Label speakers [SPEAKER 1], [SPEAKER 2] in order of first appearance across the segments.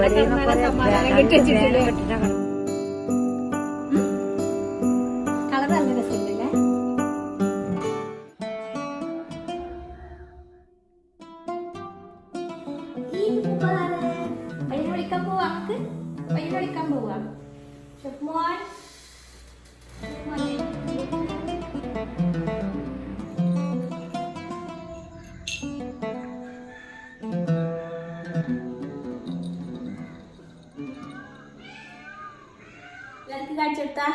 [SPEAKER 1] Colour നല്ല രസമുണ്ടല്ലേ? പയ്യനെ വിളിക്കാൻ പോവാ, പയ്യനെ വിളിക്കാൻ പോവാ. മോൻ കാണിച്ചെടുത്താ,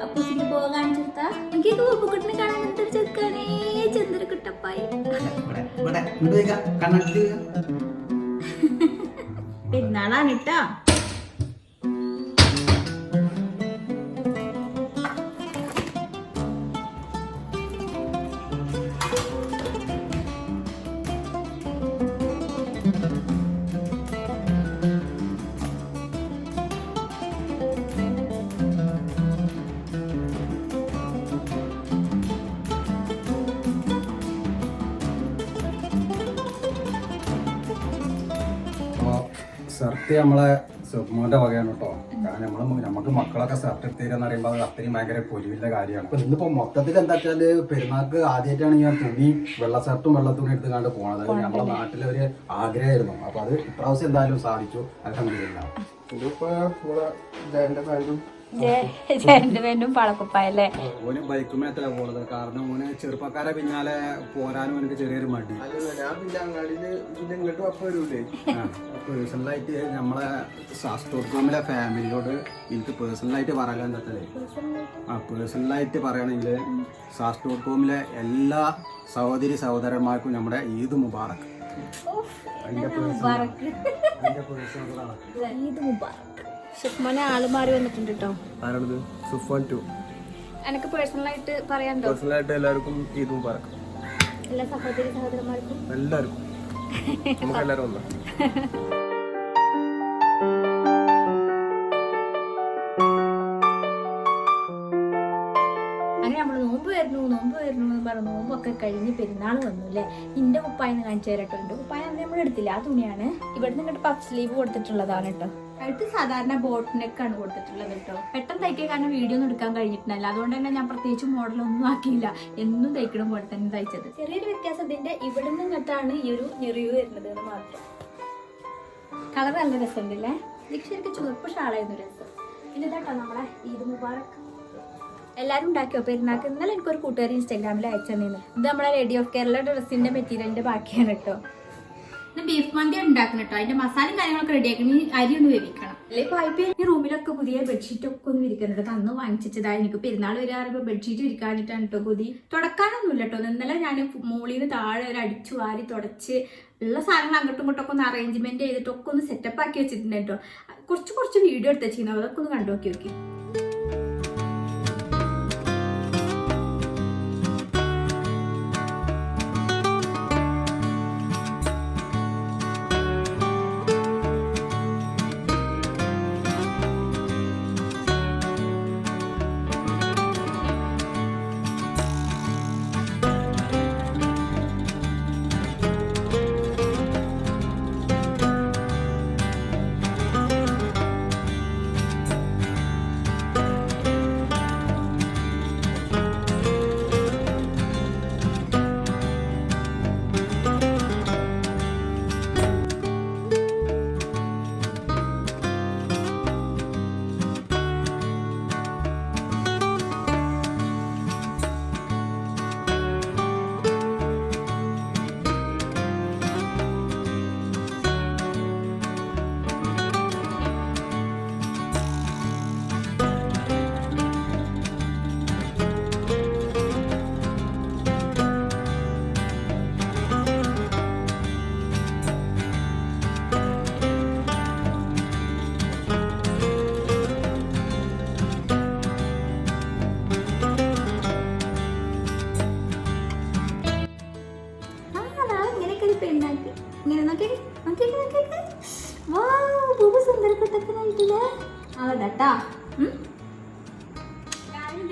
[SPEAKER 1] അപ്പൂസിന്റെ പോവാ കാണിച്ചെടുത്താ. എനിക്ക് പൂപ്പുക്കുട്ടിനെ കാണാൻ ചെറുക്കാനേ ചന്ദ്ര കുട്ടപ്പായി. പെരുന്നാളാണ് കേട്ടോ.
[SPEAKER 2] ഷർട്ട് നമ്മളെ സുബ്മോന്റെ വകയാണ് കേട്ടോ. കാരണം നമുക്ക് മക്കളൊക്കെ ഷർട്ട് എടുത്തീരെന്ന് പറയുമ്പോൾ അത് അത്രയും ഭയങ്കര പൊലിവിന്റെ കാര്യമാണ്. അപ്പൊ ഇന്നിപ്പോ മൊത്തത്തിൽ എന്താ വെച്ചാല് പെരുന്നാൾക്ക് ആദ്യമായിട്ടാണ് ഞാൻ തുണി വെള്ള ഷർട്ടും വെള്ള തുണി എടുത്ത് കണ്ട് പോണത്. നമ്മളെ നാട്ടിലെ ഒരു ആഗ്രഹമായിരുന്നു. അപ്പൊ അത് ഇപ്രാവശ്യം എന്തായാലും സാധിച്ചു. അൽഹംദുലില്ലാ. ഇതിപ്പോ
[SPEAKER 1] പളക്കുപ്പായല്ലേ.
[SPEAKER 2] ഓന് ബൈക്കുമേത്തല പോണത്. കാരണം ഓന് ചെറുപ്പക്കാരെ പിന്നാലെ പോരാനും എനിക്ക് ചെറിയൊരു മടി. ഞാൻ പിന്നെ അങ്ങാടിയില് പിന്നെ ഇങ്ങോട്ടും അപ്പം വരൂലേ. പേഴ്സണലായിട്ട് നമ്മളെ ഷാസ് ഡോട്ട് കോമിലെ ഫാമിലിയോട് എനിക്ക് പേഴ്സണലായിട്ട് പറയാൻ എന്താ പേഴ്സണലായിട്ട് പറയുകയാണെങ്കിൽ ഷാസ് ഡോട്ട് കോമിലെ എല്ലാ സഹോദരി സഹോദരന്മാർക്കും നമ്മുടെ ഈദ് മുബാറക്.
[SPEAKER 1] സുഫ്മാനെ ആള് മാറി വന്നിട്ടുണ്ട് കേട്ടോ. എനിക്ക് പേഴ്സണലായിട്ട് പറയാനുണ്ടോ?
[SPEAKER 3] പേഴ്സണലായിട്ട് എല്ലാവർക്കും ഈദ് മുബാറക്.
[SPEAKER 1] എല്ലാ സഹോദരി സഹോദരന്മാർക്കും
[SPEAKER 3] എല്ലാവർക്കും നമുക്ക് എല്ലാവരും ഒന്നാ.
[SPEAKER 1] നോമ്പ് വരുന്നു പറഞ്ഞു. നോമ്പൊക്കെ കഴിഞ്ഞ് പെരുന്നാൾ വന്നു അല്ലേ. നിന്റെ കുപ്പായെന്ന് കാണിച്ചു തരട്ടോ. എന്റെ കുപ്പായ നമ്മൾ എടുത്തില്ല, ആ തുണിയാണ്. ഇവിടെ നിന്നിട്ട് പഫ് സ്ലീവ് കൊടുത്തിട്ടുള്ളതാണ് കേട്ടോ. അടുത്ത് സാധാരണ ബോട്ട് നെക്കാണ് കൊടുത്തിട്ടുള്ളത് കേട്ടോ. പെട്ടെന്ന് തയ്ക്കാൻ കാരണം വീഡിയോ ഒന്നും എടുക്കാൻ കഴിഞ്ഞിട്ടില്ല. അതുകൊണ്ട് തന്നെ ഞാൻ പ്രത്യേകിച്ച് മോഡലൊന്നും ആക്കിയില്ല. എന്നും തയ്ക്കണം പോലെ തന്നെ തയ്ച്ചത്. ചെറിയൊരു വ്യത്യാസം ഇതിന്റെ ഇവിടെ നിന്ന് ഇങ്ങോട്ടാണ് ഈ ഒരു ഞെറിവ് വരുന്നത് എന്ന് മാത്രം. കളർ നല്ല രസമുണ്ടല്ലേ. എനിക്ക് ശരിക്കും ചുവപ്പ് ഷാളായിരുന്നു രസം. പിന്നെ ഇതാട്ടോ നമ്മളെ ഈദ് മുബാറക് എല്ലാവരും ഉണ്ടാക്കിയോ പെരുന്നാൾക്ക്? ഇന്നലെ എനിക്കൊരു കൂട്ടുകാരി ഇൻസ്റ്റാഗ്രാമിൽ അയച്ചെന്നു. ഇത് നമ്മളെ റെഡി ഓഫ് കേരള ഡ്രസ്സിന്റെ മെറ്റീരിയലിന്റെ ബാക്കിയാണ് കേട്ടോ. ഇത് ബീഫ് മന്തി ഉണ്ടാക്കണം കേട്ടോ. അതിന്റെ മസാലയും കാര്യങ്ങളൊക്കെ റെഡിയാക്കണം. ഈ അരി ഒന്ന് വേവിക്കണം. അല്ലെങ്കിൽ പൈപ്പ് ഈ റൂമിലൊക്കെ പുതിയ ബെഡ്ഷീറ്റ് ഒക്കെ ഒന്ന് വിരിക്കുന്നുണ്ട്. അന്ന് വാങ്ങിച്ചതാ. എനിക്ക് പെരുന്നാൾ വരാറുമ്പോൾ ബെഡ്ഷീറ്റ് വിരിക്കാനിട്ടാണ് കേട്ടോ കൊതി. തുടക്കാനൊന്നുമില്ല കേട്ടോ. ഇന്നലെ ഞാൻ മുകളിൽ താഴെ ഒരു അടിച്ചു വാരി തുടച്ച് ഉള്ള സാധനങ്ങൾ അങ്ങോട്ടും ഇങ്ങോട്ടൊക്കെ ഒന്ന് അറേഞ്ച്മെന്റ് ചെയ്തിട്ടൊക്കെ ഒന്ന് സെറ്റപ്പ് ആക്കി വെച്ചിട്ടുണ്ട് കേട്ടോ. കുറച്ച് വീഡിയോ എടുത്ത് വെച്ചിരുന്നു. അതൊക്കെ ഒന്ന് കണ്ടു നോക്കി.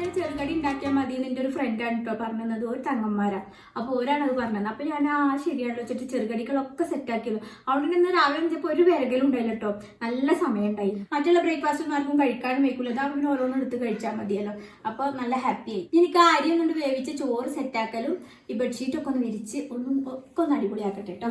[SPEAKER 1] ഇങ്ങനെ ചെറുകടി ഉണ്ടാക്കിയാൽ മതി എന്ന് എൻ്റെ ഒരു ഫ്രണ്ടാണ് കേട്ടോ പറഞ്ഞത്. ഒരു തങ്ങന്മാരാ. അപ്പോൾ ഓരാണ് അത് പറഞ്ഞത്. അപ്പോൾ ഞാൻ ശരിയാണല്ലോ വെച്ചിട്ട് ചെറുകടികളൊക്കെ സെറ്റാക്കിയല്ലോ. അവിടെ നിന്ന് രാവിലെ വെച്ചപ്പോൾ ഒരു വിരകലും ഉണ്ടായില്ല കേട്ടോ. നല്ല സമയം ഉണ്ടായി. മറ്റുള്ള ബ്രേക്ക്ഫാസ്റ്റ് ഒന്നും ആർക്കും കഴിക്കാനും വയ്ക്കില്ല. അത് അവിടെ ഓരോന്നും എടുത്ത് കഴിച്ചാൽ മതിയല്ലോ. അപ്പോൾ നല്ല ഹാപ്പി ആയി. എനിക്ക് അരി കൊണ്ട് വേവിച്ച് ചോറ് സെറ്റാക്കലും ഈ ബെഡ്ഷീറ്റൊക്കെ ഒന്ന് വിരിച്ച് ഒക്കെ ഒന്ന് അടിപൊളിയാക്കട്ടെ കേട്ടോ.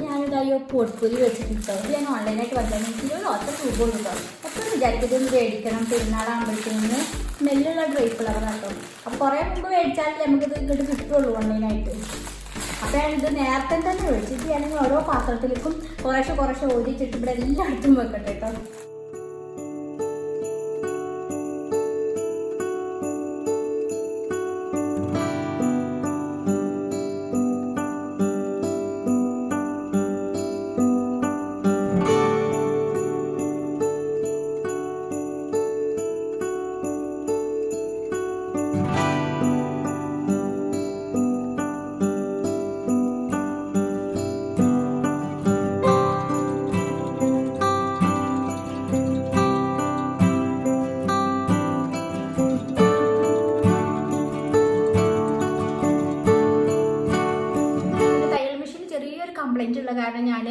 [SPEAKER 1] ഞാനിതായോ പൊട്ടുപൊരി വെച്ചിട്ടോ. ഇത് ഞാൻ ഓൺലൈനായിട്ട് വന്നത്. എനിക്ക് ഒത്ത രൂപ കിട്ടോ. എപ്പോഴും വിചാരിക്കുന്നത് ഒന്ന് മേടിക്കണം പെരുന്നാളാകുമ്പോഴത്തേന്. സ്മെല്ലുള്ള ഡ്രൈ ഫ്ലവർ ആട്ടോ. അപ്പോൾ കുറേ മുമ്പ് മേടിച്ചാലേ നമുക്കിത് ഇങ്ങോട്ട് കിട്ടുള്ളൂ ഓൺലൈനായിട്ട്. അപ്പോൾ ഞാനിത് നേരത്തെ തന്നെ മേടിച്ചിട്ട് ഞാനിങ്ങനെ ഓരോ പാത്രത്തിലേക്കും കുറേശ്ശെ ഓടിച്ചിട്ട് ഇവിടെ എല്ലായിടത്തും വെക്കട്ടെ കേട്ടോ. കംപ്ലൈന്റ് ഉള്ള കാരണം ഞാൻ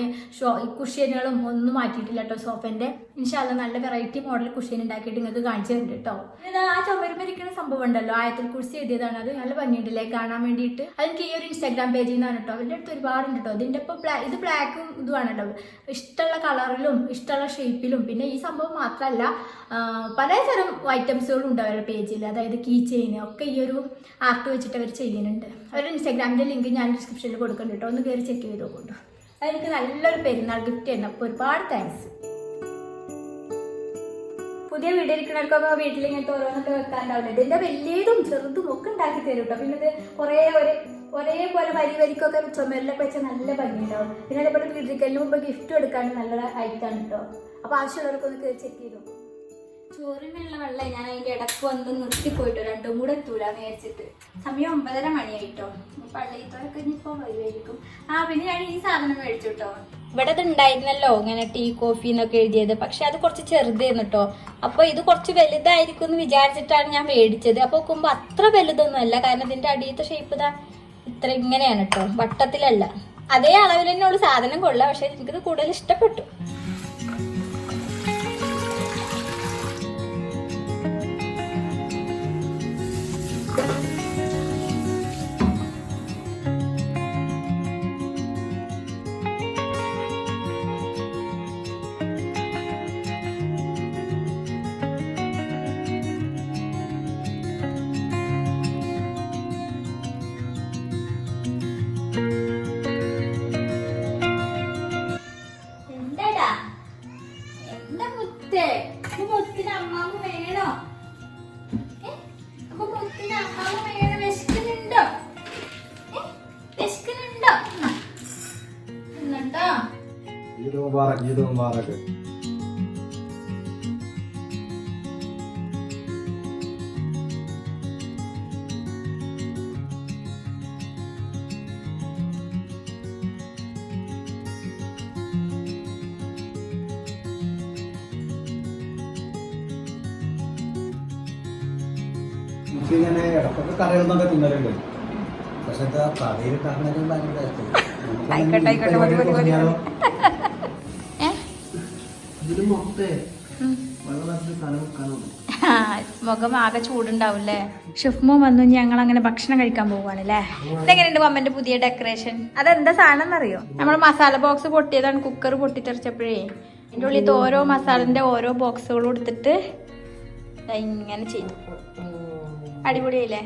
[SPEAKER 1] കുഷ്യനുകളും ഒന്നും മാറ്റിയിട്ടില്ല കേട്ടോ. സോഫന്റെ ഇൻഷാല്ലാ നല്ല വെറൈറ്റി മോഡൽ കുഷ്യൻ ഉണ്ടാക്കിയിട്ട് നിങ്ങൾക്ക് കാണിച്ചു തരുന്നുണ്ട് കേട്ടോ. ഇത് ആ ചുമരുമരിക്കുന്ന സംഭവം ഉണ്ടല്ലോ, ആയത്തിൽ കുറിച്ച് എഴുതിയതാണ്. അത് നല്ല ഭംഗിയുണ്ടല്ലേ കാണാൻ വേണ്ടിയിട്ട്. അതെനിക്ക് ഈ ഒരു ഇൻസ്റ്റാഗ്രാം പേജിൽ നിന്നാണ് കേട്ടോ. അവരുടെ അടുത്ത് ഒരുപാടുണ്ട് കേട്ടോ. ഇതിൻ്റെ ഇപ്പോൾ ഇത് ബ്ലാക്കും ഇതുമാണല്ലോ. ഇഷ്ടമുള്ള കളറിലും ഇഷ്ടമുള്ള ഷേപ്പിലും. പിന്നെ ഈ സംഭവം മാത്രമല്ല പലതരം ഐറ്റംസുകളും ഉണ്ട് അവരുടെ പേജിൽ. അതായത് കീ ചെയിൻ ഒക്കെ ഈ ഒരു ആർട്ട് വെച്ചിട്ട് അവർ ചെയ്യുന്നുണ്ട്. അവരുടെ ഇൻസ്റ്റാഗ്രാമിൻ്റെ ലിങ്ക് ഞാൻ ഡിസ്ക്രിപ്ഷനിൽ കൊടുക്കുന്നുണ്ട് കേട്ടോ. ഒന്ന് കയറി ചെക്ക് ചെയ്ത് നോക്കുന്നുണ്ട്. അതെനിക്ക് നല്ലൊരു പെരുന്നാൾ ഗിഫ്റ്റ് ആയിരുന്നു. അപ്പോൾ ഒരുപാട് താങ്ക്സ്. പുതിയ വീഡിയോ ഇരിക്കുന്നവർക്കൊക്കെ വീട്ടിൽ ഇങ്ങനത്തെ ഓരോന്നൊക്കെ വെക്കാണ്ടാവില്ല. ഇതിൻ്റെ വലിയതും ചെറുതും ഒക്കെ ഉണ്ടാക്കി തരും കേട്ടോ. പിന്നെ ഇത് ഒരേപോലെ വരിക്കൊക്കെ ചുമരിലൊക്കെ വെച്ചാൽ നല്ല ഭംഗിയുണ്ടാവും. പിന്നെ അതേപോലെ വീട്ടിൽ മുമ്പ് ഗിഫ്റ്റ് കൊടുക്കാനും നല്ല ഐറ്റാണ് കേട്ടോ. അപ്പോൾ ആവശ്യമുള്ളവർക്കൊന്ന് കയറി ചെക്ക് ചെയ്തു. ചോറിനുള്ള വെള്ളം ഞാൻ അതിൻ്റെ ഇടക്ക് വന്ന് നിർത്തിപ്പോയിട്ടോ. രണ്ടും കൂടെ എത്തൂല നേരിച്ചിട്ട്. സമയം 9:30 മണിയായിട്ടോ. പള്ളിത്തോരൊക്കെ ഇനിയിപ്പോൾ വരുമായിരിക്കും. പിന്നെ ഞാൻ ഈ സാധനം മേടിച്ചു കേട്ടോ. ഇവിടെ ഇത് ഉണ്ടായിരുന്നല്ലോ ഇങ്ങനെ ടീ കോഫി എന്നൊക്കെ എഴുതിയത്. പക്ഷെ അത് കുറച്ച് ചെറുതായിരുന്നു കേട്ടോ. അപ്പോൾ ഇത് കുറച്ച് വലുതായിരിക്കും എന്ന് വിചാരിച്ചിട്ടാണ് ഞാൻ മേടിച്ചത്. അപ്പോൾ നോക്കുമ്പോൾ അത്ര വലുതൊന്നും അല്ല. കാരണം ഇതിൻ്റെ അടിയത്തെ ഷേപ്പ് ഇതാ ഇത്ര ഇങ്ങനെയാണ് കേട്ടോ, വട്ടത്തിലല്ല. അതേ അളവിൽ തന്നെയുള്ള സാധനം കൊള്ളാം. പക്ഷെ എനിക്കിത് കൂടുതൽ ഇഷ്ടപ്പെട്ടു. മുത്തിന് അമ്മാമ്മ വേണോ? അപ്പൊ മുത്തിന് അമ്മാമ്മ വേണം. വിശക്കുന്നുണ്ടോ? വിശക്കുന്നുണ്ടോ? എന്നിട്ടോ
[SPEAKER 2] ഈദ് മുബാറക്, ഈദ് മുബാറക്. ഇങ്ങനെ ഇടക്കൊക്കെ കറികളൊക്കെ തിന്നലുണ്ട്. പക്ഷെ കറിയിൽ കറിഞ്ഞാലും
[SPEAKER 1] മുഖം ആകെ ചൂടുണ്ടാവൂല്ലേ. ഷിഫ്മോ വന്നു. ഞങ്ങൾ അങ്ങനെ ഭക്ഷണം കഴിക്കാൻ പോവാണല്ലേ. ഇതെങ്ങനെയുണ്ട് മമ്മന്റെ പുതിയ ഡെക്കറേഷൻ? അതെന്താ സാധനം എന്നറിയോ? നമ്മൾ മസാല ബോക്സ് പൊട്ടിയതാണ്. കുക്കർ പൊട്ടിത്തെറിച്ചപ്പോഴേ അതിൻ്റെ ഉള്ളിൽ ഓരോ മസാലന്റെ ഓരോ ബോക്സുകളും എടുത്തിട്ട് ഇങ്ങനെ ചെയ്തു. അടിപൊളിയല്ലേ?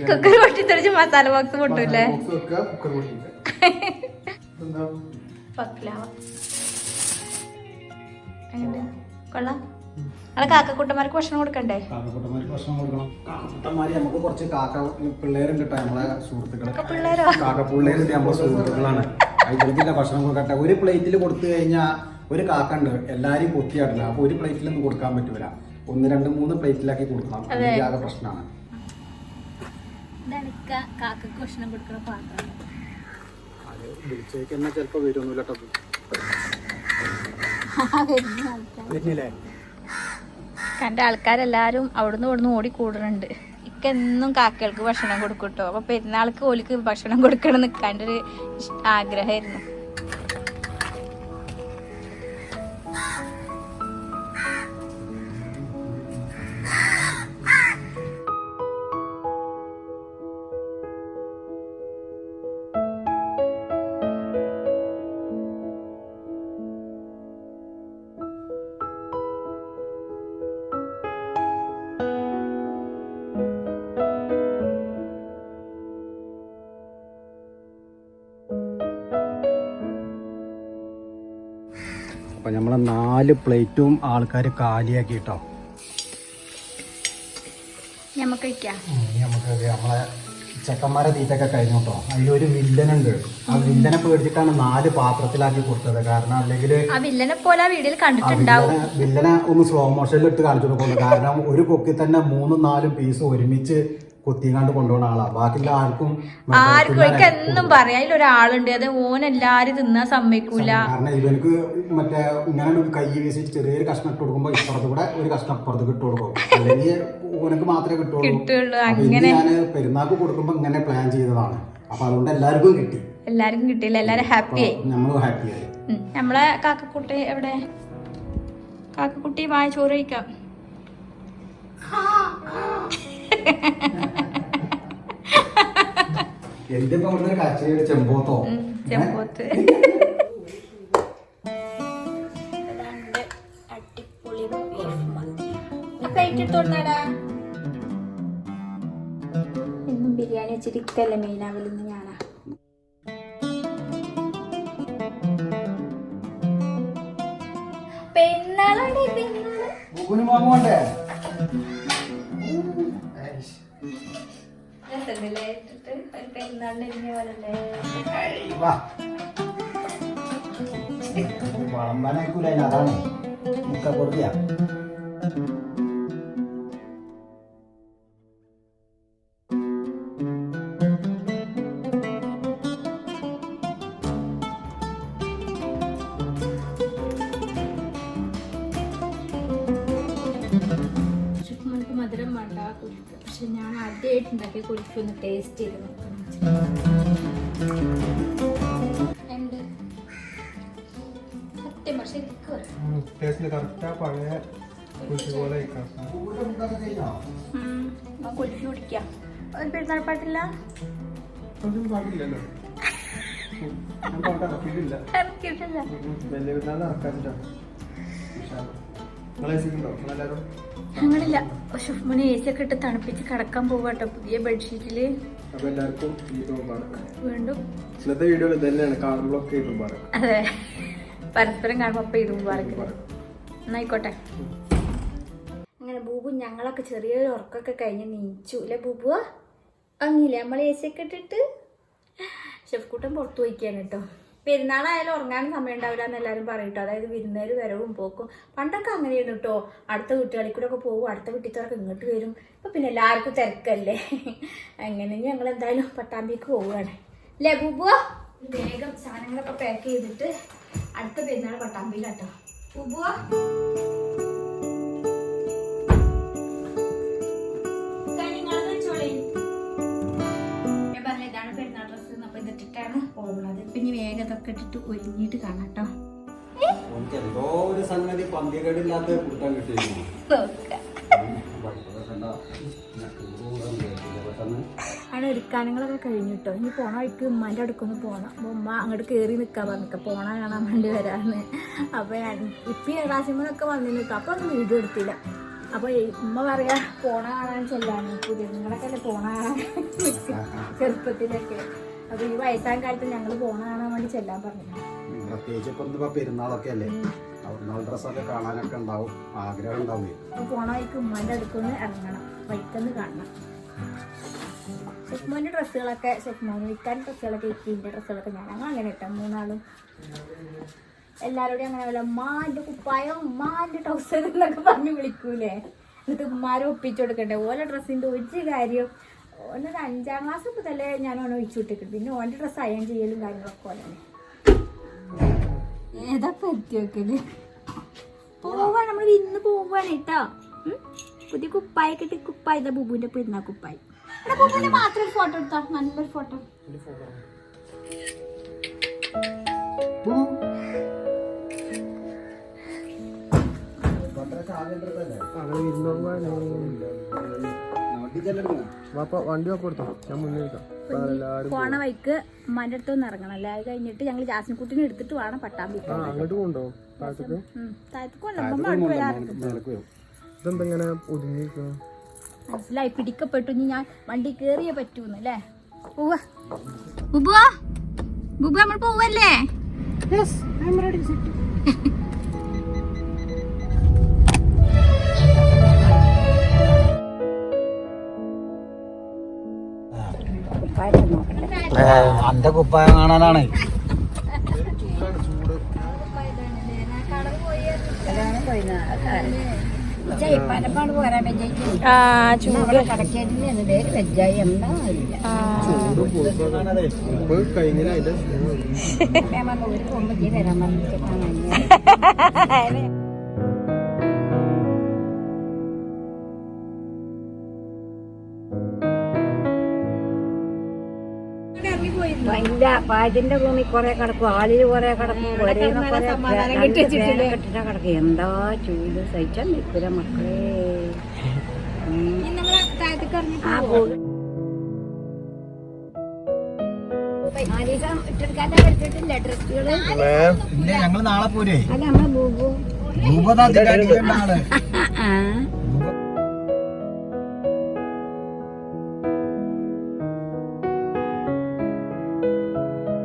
[SPEAKER 1] കുക്കർ പൊട്ടിത്തെറിച്ച് മസാല ബോക്സ് പൊട്ടൂല്ലേ? കൊള്ളാം. നമ്മളെ കാക്കക്കുട്ടന്മാർക്ക് ഭക്ഷണം കൊടുക്കണ്ടേ?
[SPEAKER 2] നമുക്ക് കുറച്ച് കാക്ക പിള്ളേരും കിട്ടാം. നമ്മളെ സുഹൃത്തുക്കളെ കാക്ക പിള്ളേര് നമ്മളെ സുഹൃത്തുക്കളാണ്. അതിന്റെ ഭക്ഷണം കൊടുക്കട്ടെ. ഒരു പ്ലേറ്റിൽ കൊടുത്തു കഴിഞ്ഞാൽ ഒരു കാക്കണ്ട് എല്ലാരും കൊത്തിയാടില്ല. അപ്പൊ ഒരു പ്ലേറ്റിലൊന്നും കൊടുക്കാൻ പറ്റൂല. 1, 2, 3 പ്ലേറ്റിലാക്കി കൊടുക്കണം. അല്ലെങ്കിൽ ആകെ പ്രശ്നമാണ്.
[SPEAKER 1] കാക്കക്ക് ഭക്ഷണം കൊടുക്കുന്ന പാത്രം
[SPEAKER 2] അത് വിളിച്ചേക്ക് എന്നാ ചിലപ്പോ വരുമൊന്നുമില്ല കേട്ടോ.
[SPEAKER 1] കണ്ട ആൾക്കാരെല്ലാരും അവിടുന്ന് ഇവിടുന്ന് ഓടിക്കൂടുന്നുണ്ട്. എന്നും കാക്കകൾക്ക് ഭക്ഷണം കൊടുക്കും കേട്ടോ. അപ്പൊ പെരുന്നാൾക്ക് ഓലിക്ക് ഭക്ഷണം കൊടുക്കണം നിൽക്കാൻ്റെ ഒരു ആഗ്രഹമായിരുന്നു.
[SPEAKER 2] അപ്പൊ നമ്മളെ 4 പ്ലേറ്റും ആൾക്കാർ കാലിയാക്കി കേട്ടോ.
[SPEAKER 1] നമുക്ക്
[SPEAKER 2] നമ്മളെ ചെക്കന്മാരെ തീറ്റൊക്കെ കഴിഞ്ഞു കേട്ടോ. അതിലൊരു വില്ലനുണ്ട്. ആ വില്ലനെ പേടിച്ചിട്ടാണ് 4 പാത്രത്തിലാക്കി കൊടുത്തത്. കാരണം അല്ലെങ്കിൽ വില്ലനെ ഒന്ന് സ്ലോ മോഷനിൽ ഇട്ട് കാണിച്ചു കൊടുക്കുന്നു. കാരണം ഒരു കൊക്കി തന്നെ 3, 4 പീസ് ഒരുമിച്ച് കുത്തിങ്ങാണ്ട് കൊണ്ടുപോകുന്ന ആളാ. ബാക്കിയുള്ള ആർക്കും
[SPEAKER 1] എന്നും പറയാം അതിലൊരാളുണ്ട്. അത് ഓനെല്ലാരും തിന്നാൻ സമ്മതിക്കൂല.
[SPEAKER 2] കാരണം ഇവനക്ക് മറ്റേ ഇങ്ങനെ കൈ വീശിട്ട് ചെറിയൊരു കഷ്ണം ഇട്ട് കൊടുക്കുമ്പോ ഇപ്പുറത്ത് കൂടെ ഒരു കഷ്ണം അപ്പുറത്ത് ഇട്ട് കൊടുക്കും. അല്ലെങ്കിൽ ഓനക്ക് മാത്രമേ കിട്ടുള്ളൂ. അങ്ങനെ ഞാൻ പെരുന്നാൾക്ക് കൊടുക്കുമ്പോ ഇങ്ങനെ പ്ലാൻ ചെയ്തതാണ്. അപ്പൊ അതുകൊണ്ട് എല്ലാവർക്കും കിട്ടിയില്ല. എല്ലാരും ഹാപ്പിയായി. നമ്മളും ഹാപ്പിയായി.
[SPEAKER 1] നമ്മളെ കാക്കക്കുട്ടി എവിടെ? കാക്കക്കുട്ടി വായ ചോറ് കഴിക്കാം.
[SPEAKER 2] എന്തിപ്പോ കച്ചയുടെ ചെമ്പോത്തോ
[SPEAKER 1] ചെമ്പോത്ത് അടിപൊളി ബീഫ് മന്തി. എന്നും ബിരിയാണി വെച്ചിരിക്കല്ലേ മെയിനാവലെന്ന് ഞാനാ. പെരുന്നാളാണ്
[SPEAKER 2] മാമോണ്ടേ വളമ്പാനായിക്കൂല. അതാണ് മുക്ക പൊറിയ.
[SPEAKER 1] മധുരം വേണ്ട കുലിക്ക്. പക്ഷെ ഞാൻ ആദ്യമായിട്ട് ഉണ്ടാക്കിയ കുലിക്ക് ഒന്ന് ടേസ്റ്റ് ചെയ്ത് നോക്കണം. സത്യം പക്ഷെ കുലിക്ക് കുടിക്കാം. ഒരു പെരുന്നാൾ പാട്ടില്ല. ഞങ്ങളില്ല. ഷുഫ്മണി എ സി ഒക്കെ ഇട്ട് തണുപ്പിച്ച് കിടക്കാൻ പോവാട്ടോ പുതിയ ബെഡ്ഷീറ്റില്. വീണ്ടും അതെ പരസ്പരം കാണുമ്പോ ഇതും പറയും. എന്നായിക്കോട്ടെ. അങ്ങനെ ബൂബു ഞങ്ങളൊക്കെ ചെറിയൊരു ഉറക്കൊക്കെ കഴിഞ്ഞ് നീച്ചു അല്ലെ ബൂബുവാ? അങ്ങില്ലേ നമ്മൾ എ സി ഒക്കെ ഇട്ടിട്ട്. ഷെഫ്കൂട്ടൻ പുറത്തു പോയിക്കാണ് കേട്ടോ. പെരുന്നാളായാലും ഉറങ്ങാനും സമയം ഉണ്ടാവില്ല എന്ന് എല്ലാവരും പറയും. അതായത് വിരുന്നേര് വരവും പോക്കും. പണ്ടൊക്കെ അങ്ങനെയായിരുന്നു കേട്ടോ. അടുത്ത വീട്ടുകളിൽ കൂടെ ഒക്കെ പോകും. അടുത്ത വീട്ടിലൊക്കെ ഇങ്ങോട്ട് വരും. ഇപ്പൊ പിന്നെ എല്ലാവർക്കും തിരക്കല്ലേ. അങ്ങനെ ഞങ്ങൾ എന്തായാലും പട്ടാമ്പിക്ക് പോവുകയാണ് അല്ലേ ബൂബുവാ? വേഗം സാധനങ്ങളൊക്കെ പാക്ക് ചെയ്തിട്ട് അടുത്ത പെരുന്നാൾ പട്ടാമ്പിയിലാട്ടോ ബൂബുവാ. ാണ് പോകുന്നത്. പിന്നെ വേഗം ഇതൊക്കെ ഇട്ടിട്ട് ഒരുങ്ങിയിട്ട് കാണാം കേട്ടോ.
[SPEAKER 2] എന്തോ ഒരു സംഗതി പന്തികേടില്ലാത്ത കൂട്ടാൻ കിട്ടിയിരുന്നു.
[SPEAKER 1] അവിടെ എടുക്കാനങ്ങളൊക്കെ കഴിഞ്ഞു കേട്ടോ. ഇനി പോണ വഴിക്ക് ഉമ്മാൻ്റെ അടുക്കൊന്ന് പോകണം. അപ്പോൾ ഉമ്മ അങ്ങോട്ട് കയറി നിൽക്കാൻ പറഞ്ഞിട്ട് പോണ കാണാൻ വേണ്ടി വരാമെന്ന്. അപ്പോൾ ഞാൻ ഇപ്പം റാസിമനൊക്കെ വന്നിരുന്നു കേട്ടോ. അപ്പോൾ ഒന്നും വീഡിയോ എടുത്തില്ല. അപ്പോൾ ഉമ്മ പറയാ പോണ കാണാൻ ചെല്ലാന്ന്. പുതിയ നിങ്ങളൊക്കെ അല്ലേ പോണ കാണാൻ ചെറുപ്പത്തിലൊക്കെ. അപ്പൊ ഈ വയസ്സായ കാലത്ത് ഞങ്ങൾ പോണ കാണാൻ വേണ്ടി ചെല്ലാൻ പറഞ്ഞു.
[SPEAKER 2] പ്രത്യേകിച്ച് ഇപ്പൊ പെരുന്നാളൊക്കെ അല്ലേ, പെരുന്നാൾ ഡ്രസ്സൊക്കെ കാണാനൊക്കെ ഉണ്ടാവും, ആഗ്രഹം ഉണ്ടാവും.
[SPEAKER 1] അപ്പൊ പോണ വഴിക്ക് ഉമ്മാന്റെ അടുക്കൊന്ന് ഇറങ്ങണം, വൈക്കൊന്ന് കാണണം. ഷെഫ്മോൻ്റെ ഡ്രസ്സുകളൊക്കെ ഷെഫ്മോന് വിൽക്കാൻ ഡ്രസ്സുകളൊക്കെ ഇക്കിൻ്റെ ഡ്രസ്സുകളൊക്കെ ഞങ്ങൾ അങ്ങനെ ഇട്ടാ 3 ആളും എല്ലാവരോടും അങ്ങനെ വല്ല ഉമ്മാൻ്റെ കുപ്പായം ഉമ്മാൻ്റെ ട്രൗസർ എന്നൊക്കെ പറഞ്ഞ് വിളിക്കൂലേ. എന്നിട്ട് ഉമ്മാരെ ഒപ്പിച്ചു കൊടുക്കണ്ടേ. ഓലെ ഡ്രസ്സിൻ്റെ ഒരു കാര്യം ഓനൊരു 5ാം ക്ലാസ് മുതലേ ഞാൻ ഓനെ ഒഴിച്ചു വിട്ടിട്ടുണ്ട്. പിന്നെ ഓൻ്റെ ഡ്രസ്സ് അയൺ ചെയ്യലും കാര്യങ്ങളൊക്കെ ഓലാണ്. ഏതാ പറ്റി വെക്കല് പോവാൻ നമ്മൾ ഇന്ന് പോവാണ് കേട്ടോ. പുതിയ കുപ്പായൊക്കെ ഇട്ട് കുപ്പായ ഇതാ ബുബുവിൻ്റെ പെരുന്നാ കുപ്പായി. ഇവിടെ ബുബുവിൻ്റെ മാത്രം ഒരു ഫോട്ടോ എടുത്താ നല്ലൊരു ഫോട്ടോ.
[SPEAKER 3] വണ്ടി കൊടുത്തോ ഞാൻ മുന്നേ
[SPEAKER 1] പോണ വൈക്ക് ഉമ്മാൻ്റെ അടുത്തൊന്ന് ഇറങ്ങണം അല്ലേ. അത് കഴിഞ്ഞിട്ട് ഞങ്ങൾ ജാസ്മിൻകുട്ടിനെ എടുത്തിട്ട് വേണം പട്ടാമ്പി
[SPEAKER 3] അങ്ങോട്ട് കൊണ്ടോ താഴത്തേക്ക്
[SPEAKER 1] ഇതെന്തെങ്ങനെ മനസ്സിലായി. പിടിക്കപ്പെട്ടു. ഇനി ഞാൻ വണ്ടി കേറിയേ പറ്റൂന്ന് അല്ലേ. പോവാ ബുബുവാ ബുബു നമ്മൾ പോവല്ലേ.
[SPEAKER 2] അന്റെ കുപ്പായം കാണാനാണ്.
[SPEAKER 4] ഇല്ല പാചിന്റെ റൂമിൽ കൊറേ കിടക്കും, ആളില് കൊറേ കിടക്കും, കിടക്കും. എന്താ ചൂട് സഹിച്ചാൽ നിൽക്കൂല മക്കളെ.
[SPEAKER 2] ഞങ്ങള് നാളെ പോരേ.
[SPEAKER 4] അല്ല നമ്മളെ ബൂബു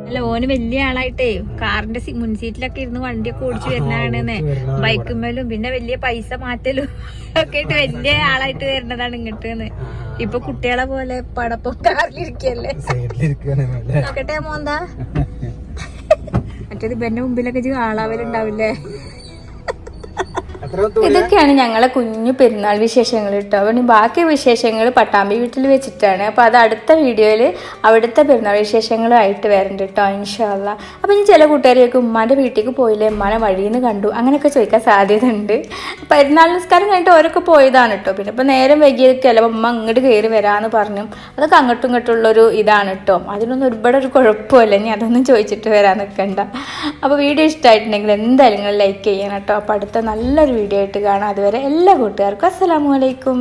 [SPEAKER 1] അല്ല ഓന് വലിയ ആളായിട്ടേ കാറിന്റെ മുൻ സീറ്റിലൊക്കെ ഇരുന്ന് വണ്ടിയൊക്കെ ഓടിച്ചു വരുന്നതാണെന്ന്. ബൈക്കുമ്മേലും പിന്നെ വലിയ പൈസ മാറ്റലും ഒക്കെ ആയിട്ട് വലിയ ആളായിട്ട് വരുന്നതാണ് ഇങ്ങോട്ട്. ഇപ്പൊ കുട്ടികളെ പോലെ പടപ്പം കാറിലിരിക്കല്ലേ. നോക്കട്ടെ മോന്താ മറ്റേത് ഇവന്റെ മുമ്പിലൊക്കെ ആളാവലുണ്ടാവില്ലേ. ഇതൊക്കെയാണ് ഞങ്ങളെ കുഞ്ഞു പെരുന്നാൾ വിശേഷങ്ങൾ കേട്ടോ. പിന്നെ ബാക്കി വിശേഷങ്ങൾ പട്ടാമ്പി വീട്ടിൽ വെച്ചിട്ടാണ്. അപ്പോൾ അത് അടുത്ത വീഡിയോയിൽ അവിടുത്തെ പെരുന്നാൾ വിശേഷങ്ങളുമായിട്ട് വരണ്ട് കേട്ടോ ഇൻഷാ അല്ലാ. അപ്പോൾ ഇനി ചില കൂട്ടുകാരെയൊക്കെ ഉമ്മാൻ്റെ വീട്ടിലേക്ക് പോയില്ലേ, ഉമ്മാനെ വഴിയിൽ നിന്ന് കണ്ടു അങ്ങനെയൊക്കെ ചോദിക്കാൻ സാധ്യത ഉണ്ട്. പെരുന്നാൾ നിസ്കാരം കഴിഞ്ഞിട്ട് ഓരൊക്കെ പോയതാണ് കേട്ടോ. പിന്നെ ഇപ്പോൾ നേരം വൈകിയൊക്കെ അല്ല ഉമ്മ അങ്ങോട്ട് കയറി വരാമെന്ന് പറഞ്ഞു. അതൊക്കെ അങ്ങോട്ടും ഇങ്ങോട്ടുള്ളൊരു ഇതാണ് കേട്ടോ. അതിനൊന്നും ഒരുപാട് ഒരു കുഴപ്പമില്ല. ഇനി അതൊന്നും ചോദിച്ചിട്ട് വരാൻ നിൽക്കണ്ട. അപ്പോൾ വീഡിയോ ഇഷ്ടമായിട്ടുണ്ടെങ്കിൽ എന്തായാലും നിങ്ങൾ ലൈക്ക് ചെയ്യണം കേട്ടോ. അപ്പോൾ അടുത്ത നല്ലൊരു വീഡിയോ ആയിട്ട് കാണാം. അതുവരെ എല്ലാ കൂട്ടുകാർക്കും അസ്സലാമു അലൈക്കും.